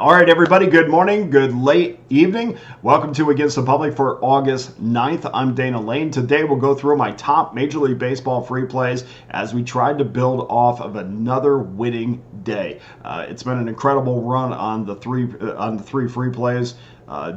All right, everybody, good morning, good late evening. Welcome to Against the Public for August 9th. I'm Dana Lane. Today we'll go through my top Major League Baseball free plays as we tried to build off of another winning day. It's been an incredible run on the three free plays.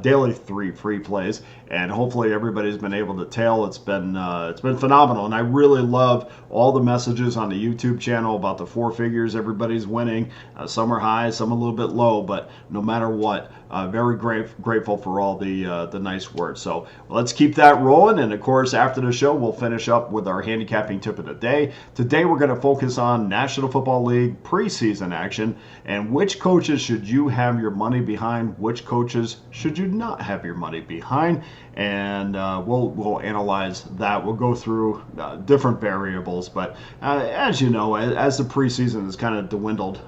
Daily three free plays, and hopefully everybody's been able to tell it's been phenomenal. And I really love all the messages on the YouTube channel about the four figures everybody's winning. Some are high, some a little bit low, but no matter what, very grateful for all the nice words. So let's keep that rolling. And of course, after the show, we'll finish up with our handicapping tip of the day. Today, we're going to focus on National Football League preseason action and which coaches should you have your money behind, which coaches should you not have your money behind, and we'll analyze that. We'll go through different variables, but as you know, as the preseason has kind of dwindled,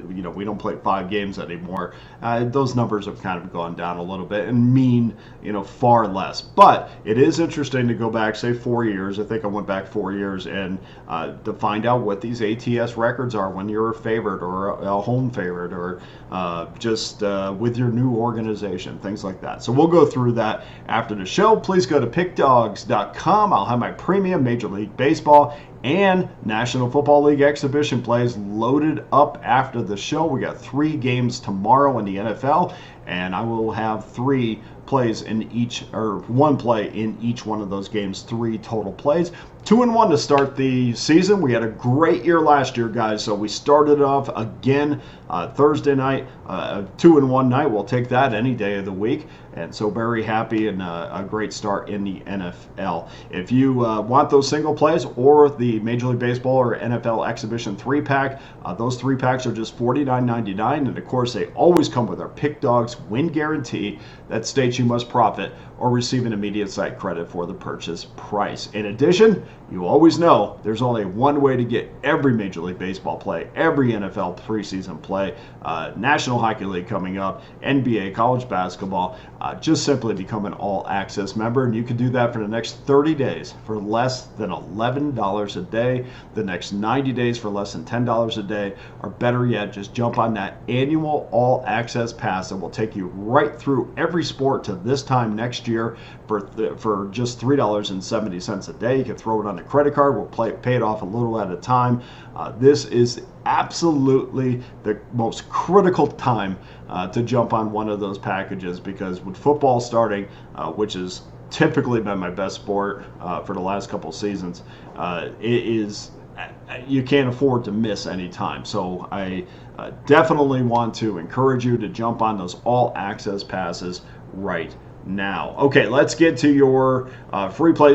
we don't play 5 games anymore. Those numbers have kind of gone down a little bit and mean far less. But it is interesting to go back, say 4 years. I think I went back 4 years and to find out what these ATS records are when you're a favorite or a home favorite or just with your new organization, things like that. So we'll go through that after the show. Please go to Pickdawgz.com. I'll have my premium Major League Baseball and National Football League exhibition plays loaded up after the show. We got 3 games tomorrow in the NFL, and I will have 3 plays in each, or 1 play in each one of those games, 3 total plays. 2-1 to start the season. We had a great year last year, guys, so we started off again Thursday night, 2-1 night. We'll take that any day of the week, and so very happy and a great start in the NFL. If you want those single plays or the Major League Baseball or NFL Exhibition 3-pack, those 3-packs are just $49.99, and of course they always come with our Pick Dawgz win guarantee that states you must profit or receive an immediate site credit for the purchase price. In addition, you always know there's only one way to get every Major League Baseball play, every NFL preseason play, National Hockey League coming up, NBA, college basketball. Just simply become an all-access member, and you can do that for the next 30 days for less than $11 a day, the next 90 days for less than $10 a day, or better yet, just jump on that annual all-access pass that will take you right through every sport to this time next year for just $3.70 a day. You can throw it on a credit card. We'll pay it off a little at a time. This is absolutely the most critical time to jump on one of those packages, because with football starting, which has typically been my best sport for the last couple seasons, you can't afford to miss any time. So I definitely want to encourage you to jump on those all access passes right now. Okay, let's get to your free play.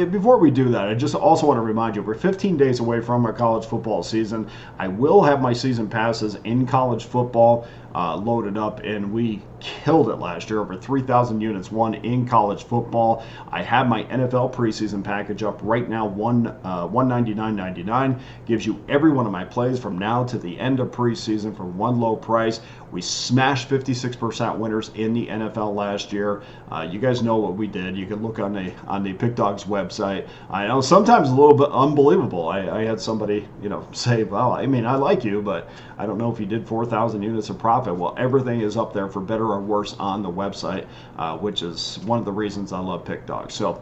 Before we do that, I just also want to remind you, we're 15 days away from our college football season. I will have my season passes in college football loaded up, and we killed it last year. Over 3,000 units won in college football. I have my NFL preseason package up right now, $199.99. Gives you every one of my plays from now to the end of preseason for one low price. We smashed 56% winners in the NFL last year. You guys know what we did. You can look on the Pickdawgz website. I know sometimes a little bit unbelievable. I had somebody say, well, I mean, I like you, but I don't know if you did 4,000 units of profit. Well, everything is up there for better or worse on the website, which is one of the reasons I love Pickdawgz. So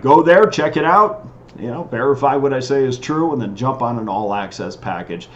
go there, check it out. Verify what I say is true, and then jump on an all-access package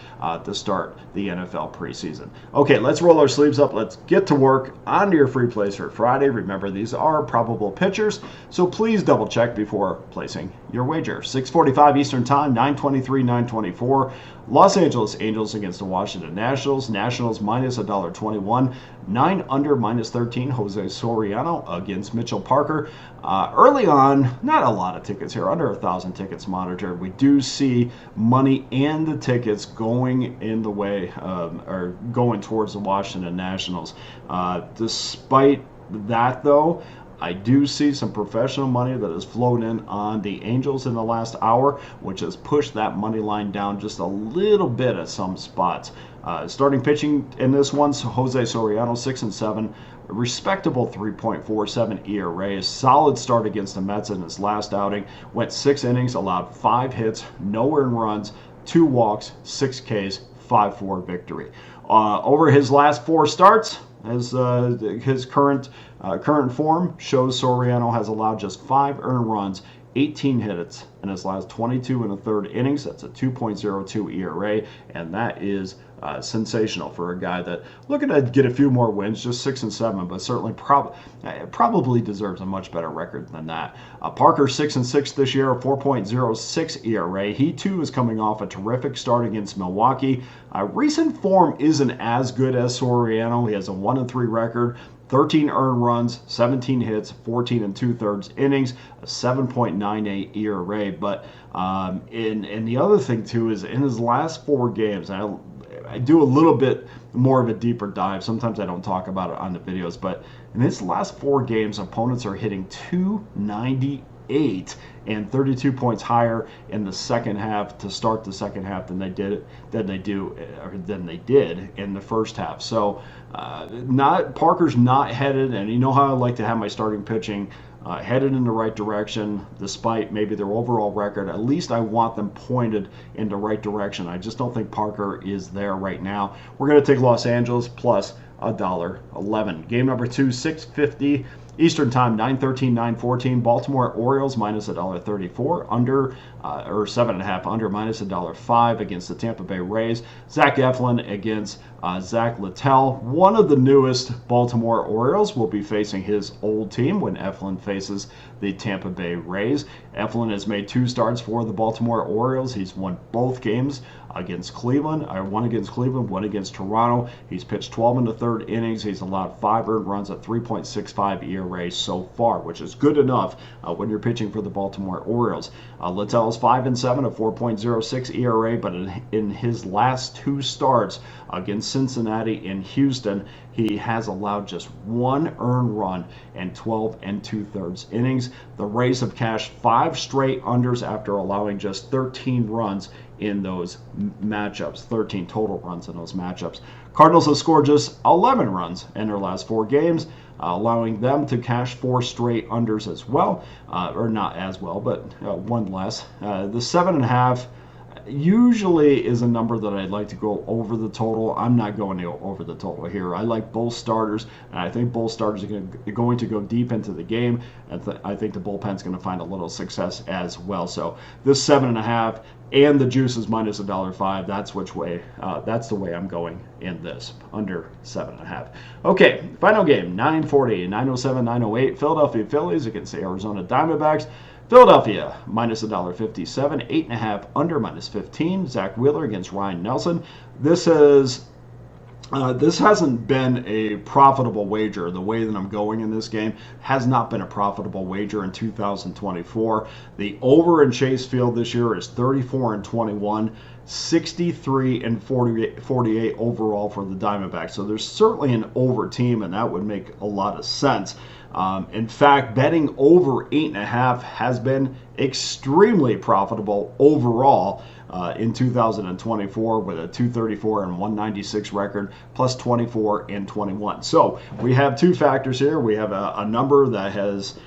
to start the NFL preseason. Okay, let's roll our sleeves up. Let's get to work on your free plays for Friday. Remember, these are probable pitchers, so please double-check before placing your wager. 6:45 Eastern Time, 9:23, 9:24. Los Angeles Angels against the Washington Nationals. Nationals minus $1.21. 9 under minus 13. Jose Soriano against Mitchell Parker. Early on, not a lot of tickets here, under 1,000 tickets monitored. We do see money and the tickets going in the way, or going towards the Washington Nationals. Despite that, though, I do see some professional money that has flowed in on the Angels in the last hour, which has pushed that money line down just a little bit at some spots. Starting pitching in this one, so Jose Soriano, 6-7, respectable 3.47 ERA. A solid start against the Mets in his last outing. Went 6 innings, allowed 5 hits, no earned runs, 2 walks, 6 Ks, 5-4 victory. Over his last 4 starts, as his current form shows, Soriano has allowed just 5 earned runs, 18 hits in his last 22 and a third innings. That's a 2.02 ERA, and that is sensational for a guy that looking to get a few more wins, just 6 and 7, but certainly probably deserves a much better record than that. Parker 6 and 6 this year, 4.06 ERA. He too is coming off a terrific start against Milwaukee. Recent form isn't as good as Soriano. He has a 1 and 3 record. 13 earned runs, 17 hits, 14 and 2/3 innings, a 7.98 ERA. But and the other thing too is in his last 4 games, I do a little bit more of a deeper dive. Sometimes I don't talk about it on the videos, but in his last 4 games, opponents are hitting .298 and 32 points higher in the second half to start the second half than they did in the first half. So Parker's not headed, and you know how I like to have my starting pitching headed in the right direction, despite maybe their overall record. At least I want them pointed in the right direction. I just don't think Parker is there right now. We're going to take Los Angeles plus $1.11. Game number 2, 6:50 Eastern Time, 9:13, 9:14. Baltimore Orioles minus $1.34, under or 7.5 under, minus $1.05 against the Tampa Bay Rays. Zach Eflin against Zach Littell. One of the newest Baltimore Orioles will be facing his old team when Eflin faces the Tampa Bay Rays. Eflin has made 2 starts for the Baltimore Orioles. He's won both games against Cleveland. One against Cleveland, one against Toronto. He's pitched 12 and a third innings. He's allowed 5 earned runs at 3.65 ERA so far, which is good enough when you're pitching for the Baltimore Orioles. Littell is 5 and 7, a 4.06 ERA, but in his last 2 starts against Cincinnati and Houston, he has allowed just 1 earned run and 12 and 2/3 innings. The Rays have cashed 5 straight unders after allowing just 13 runs in those matchups, 13 total runs in those matchups. Cardinals have scored just 11 runs in their last 4 games, allowing them to cash 4 straight unders as well, or not as well, but 1 less. The 7.5 usually is a number that I'd like to go over the total. I'm not going to go over the total here. I like both starters, and I think both starters are going to go deep into the game. I think the bullpen's going to find a little success as well. So this 7.5 and the juice is minus $1.05. That's the way I'm going in this, under 7.5. Okay, final game, 9:40, 9:07, 9:08. Philadelphia Phillies against the Arizona Diamondbacks. Philadelphia minus $1.57, 8.5 under, minus 15. Zach Wheeler against Ryan Nelson. This hasn't been a profitable wager. The way that I'm going in this game has not been a profitable wager in 2024. The over in Chase Field this year is 34 and 21, 63 and 48 overall for the Diamondbacks. So there's certainly an over team, and that would make a lot of sense. In fact, betting over 8.5 has been extremely profitable overall in 2024 with a 234 and 196 record, plus 24 and 21. So we have 2 factors here. We have a number that has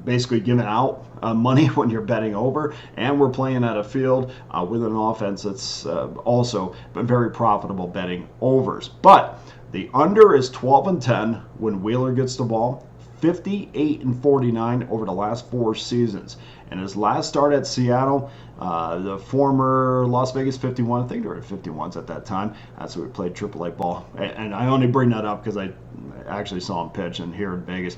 basically given out money when you're betting over, and we're playing at a field with an offense that's also been very profitable betting overs. But the under is 12 and 10 when Wheeler gets the ball, 58 and 49 over the last 4 seasons. And his last start at Seattle, the former Las Vegas 51, I think they were 51s at that time. That's when we played AAA ball. And I only bring that up because I actually saw him pitch and here in Vegas.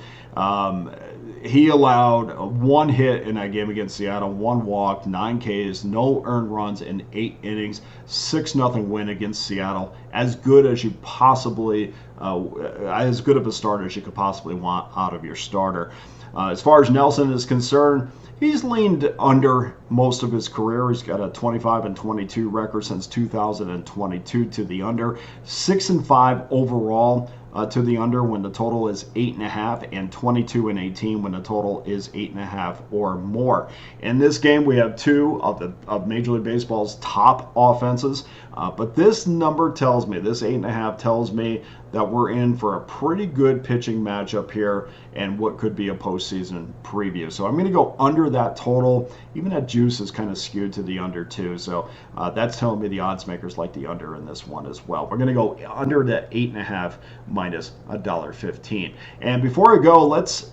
He allowed 1 hit in that game against Seattle, 1 walk, 9 Ks, no earned runs in 8 innings, 6-0 win against Seattle. As good as you possibly, as good of a starter as you could possibly want out of your starter. As far as Nelson is concerned, he's leaned under most of his career. He's got a 25 and 22 record since 2022 to the under, 6 and 5 overall to the under when the total is 8.5, and 22 and 18 when the total is 8.5 or more. In this game, we have two of Major League Baseball's top offenses, but this number tells me, this 8.5 tells me that we're in for a pretty good pitching matchup here and what could be a postseason preview. So I'm going to go under that total. Even that juice is kind of skewed to the under too. So that's telling me the odds makers like the under in this one as well. We're going to go under that 8.5 minus $1.15. And before I go, let's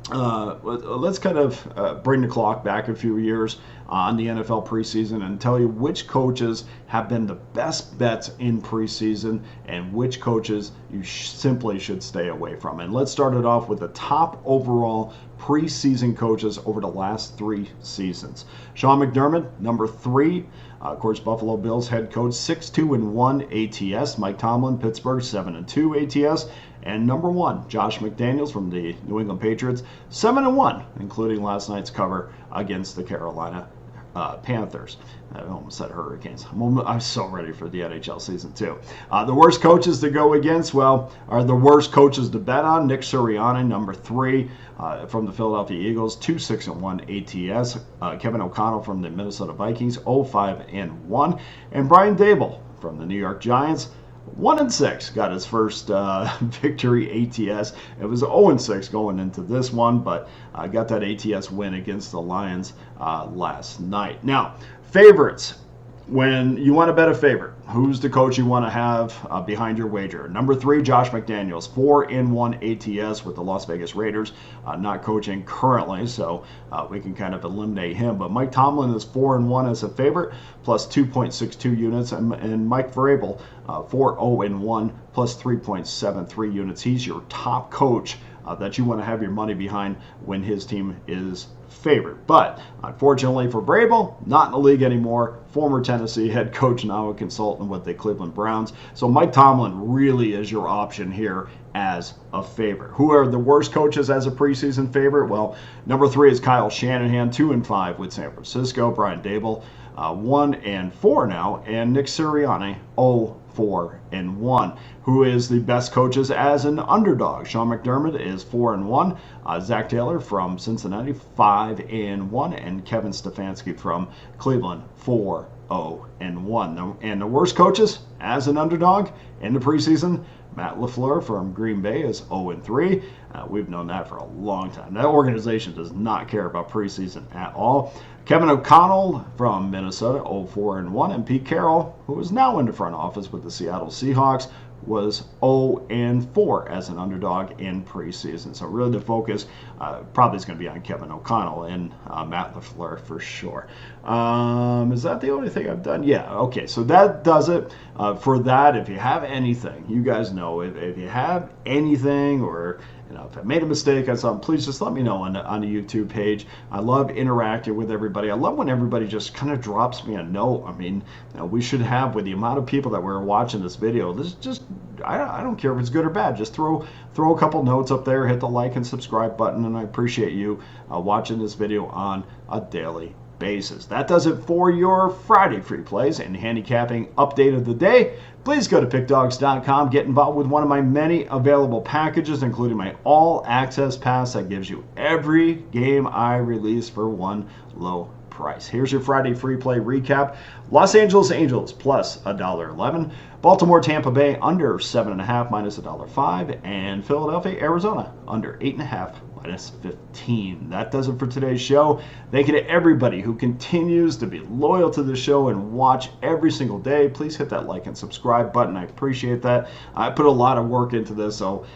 kind of bring the clock back a few years on the NFL preseason and tell you which coaches have been the best bets in preseason and which coaches you simply should stay away from. And let's start it off with the top overall preseason coaches over the last 3 seasons. Sean McDermott, number 3. Of course, Buffalo Bills head coach, 6-2-1 ATS. Mike Tomlin, Pittsburgh, 7-2 ATS. And number 1, Josh McDaniels from the New England Patriots, 7-1, including last night's cover against the Carolina Panthers. I almost said Hurricanes. I'm so ready for the NHL season too. The worst coaches to go against, well, are the worst coaches to bet on. Nick Sirianni, number 3, from the Philadelphia Eagles, 2-6-1 ATS. Kevin O'Connell from the Minnesota Vikings, 0-5-1. And Brian Daboll from the New York Giants, 1-6, got his first victory ATS. It was 0-6 going into this one, but got that ATS win against the Lions last night. Now, favorites. When you want to bet a favorite, who's the coach you want to have behind your wager? Number 3, Josh McDaniels, 4-1 ATS with the Las Vegas Raiders, not coaching currently, so we can kind of eliminate him. But Mike Tomlin is 4-1 as a favorite, plus 2.62 units, and Mike Vrabel, 4-0-1, plus 3.73 units. He's your top coach that you want to have your money behind when his team is favored. But unfortunately for Vrabel, not in the league anymore. Former Tennessee head coach, now a consultant with the Cleveland Browns. So Mike Tomlin really is your option here as a favorite. Who are the worst coaches as a preseason favorite? Well, number 3 is Kyle Shanahan, 2-5 with San Francisco. Brian Daboll, 1-4 now, and Nick Sirianni, 0-4-1. Who is the best coaches as an underdog? Sean McDermott is 4-1. Zach Taylor from Cincinnati, 5-1, and Kevin Stefanski from Cleveland, 4-0-1. And the worst coaches as an underdog in the preseason, Matt LaFleur from Green Bay is 0-3. We've known that for a long time. That organization does not care about preseason at all. Kevin O'Connell from Minnesota, 0-4-1. And Pete Carroll, who is now in the front office with the Seattle Seahawks, was 0-4 as an underdog in preseason. So really the focus probably is going to be on Kevin O'Connell and Matt LaFleur for sure. Is that the only thing I've done? Yeah, okay. So that does it for that. If you have anything, you guys know, if you have anything, or if I made a mistake on something, please just let me know on the YouTube page. I love interacting with everybody. I love when everybody just kind of drops me a note. I mean, we should have, with the amount of people that were watching this video, this is just, I don't care if it's good or bad. Just throw a couple notes up there, hit the like and subscribe button, and I appreciate you watching this video on a daily basis. That does it for your Friday free plays and handicapping update of the day. Please go to pickdawgz.com, get involved with one of my many available packages, including my all-access pass that gives you every game I release for one low price. Here's your Friday free play recap. Los Angeles Angels plus $1.11. Baltimore Tampa Bay under 7.5 minus $1.05. And Philadelphia Arizona under 8.5 minus 15. That does it for today's show. Thank you to everybody who continues to be loyal to the show and watch every single day. Please hit that like and subscribe button. I appreciate that. I put a lot of work into this, so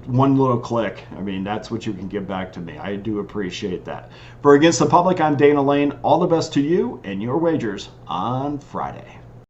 one little click, I mean, that's what you can give back to me. I do appreciate that. For Against the Public, I'm Dana Lane. All the best to you and your wagers on Friday.